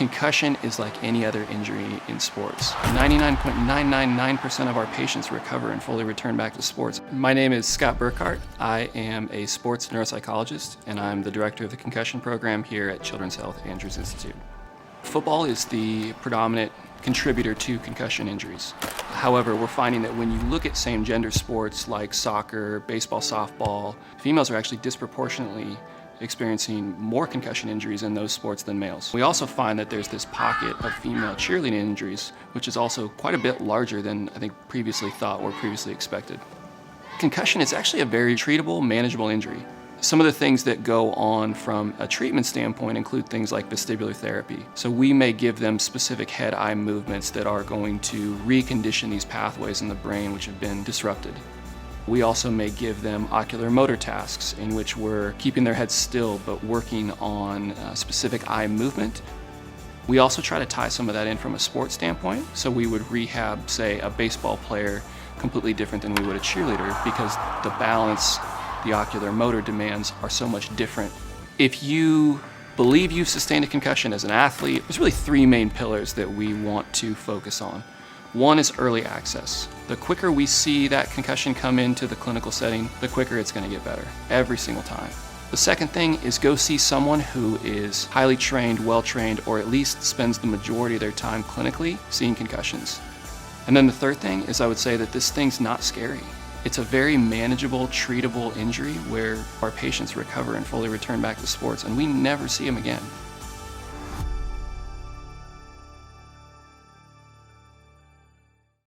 Concussion is like any other injury in sports. 99.999% of our patients recover and fully return back to sports. My name is Scott Burkhart. I am a sports neuropsychologist, and I'm the director of the concussion program here at Children's Health Andrews Institute. Football is the predominant contributor to concussion injuries. However, we're finding that when you look at same-gender sports like soccer, baseball, softball, females are actually disproportionately experiencing more concussion injuries in those sports than males. We also find that there's this pocket of female cheerleading injuries, which is also quite a bit larger than I think previously thought or previously expected. Concussion is actually a very treatable, manageable injury. Some of the things that go on from a treatment standpoint include things like vestibular therapy. So we may give them specific head-eye movements that are going to recondition these pathways in the brain which have been disrupted. We also may give them ocular motor tasks in which we're keeping their heads still but working on specific eye movement. We also try to tie some of that in from a sports standpoint. So we would rehab, say, a baseball player completely different than we would a cheerleader because the balance, the ocular motor demands are so much different. If you believe you've sustained a concussion as an athlete, there's really three main pillars that we want to focus on. One is early access. The quicker we see that concussion come into the clinical setting, the quicker it's going to get better, every single time. The second thing is go see someone who is highly trained, well-trained, or at least spends the majority of their time clinically seeing concussions. And then the third thing is I would say that this thing's not scary. It's a very manageable, treatable injury where our patients recover and fully return back to sports, and we never see them again.